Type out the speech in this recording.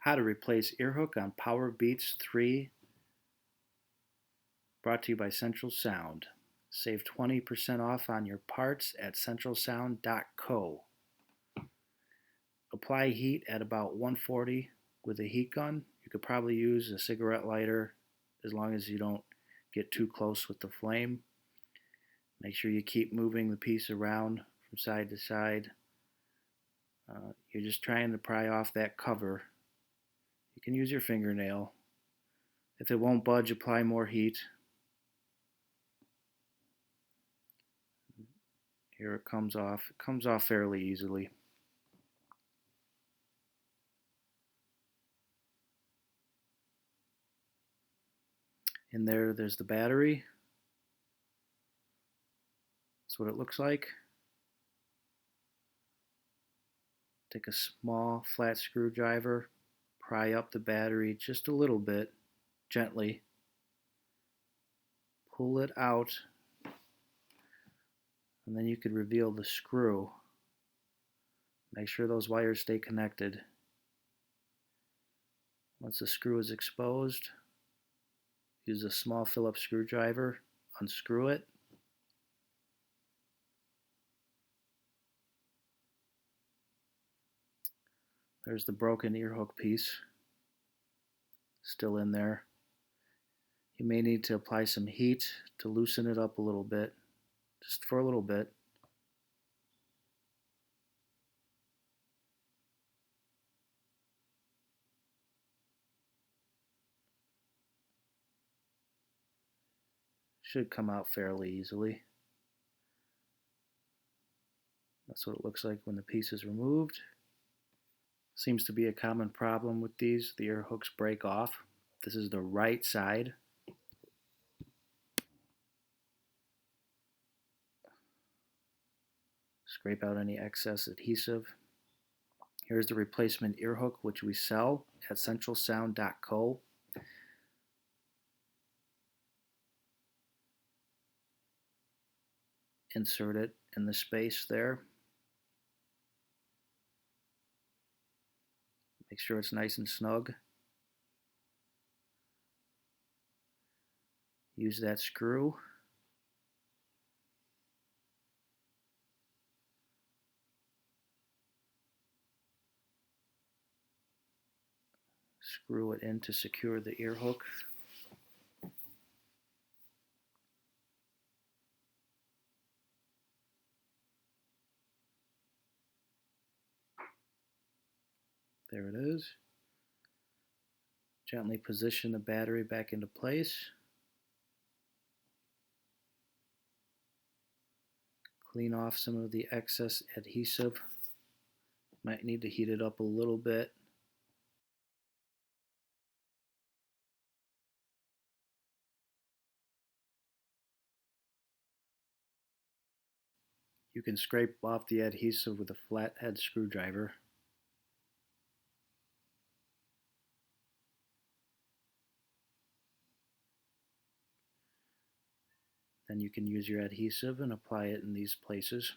How to replace earhook on PowerBeats3, brought to you by Central Sound. Save 20% off on your parts at centralsound.co. Apply heat at about 140 with a heat gun. You could probably use a cigarette lighter as long as you don't get too close with the flame. Make sure you keep moving the piece around from side to side. You're just trying to pry off that cover. You can use your fingernail. If it won't budge, apply more heat. Here it comes off. It comes off fairly easily. In there's the battery. That's what it looks like. Take a small flat screwdriver, pry up the battery just a little bit, gently. Pull it out, and then you could reveal the screw. Make sure those wires stay connected. Once the screw is exposed, use a small Phillips screwdriver, unscrew it. There's the broken earhook piece, still in there. You may need to apply some heat to loosen it up a little bit, just for a little bit. Should come out fairly easily. That's what it looks like when the piece is removed. Seems to be a common problem with these. The ear hooks break off. This is the right side. Scrape out any excess adhesive. Here's the replacement ear hook, which we sell at centralsound.co. Insert it in the space there. Make sure it's nice and snug. Use that screw. Screw it in to secure the ear hook. There it is. Gently position the battery back into place. Clean off some of the excess adhesive. Might need to heat it up a little bit. You can scrape off the adhesive with a flathead screwdriver. Then you can use your adhesive and apply it in these places.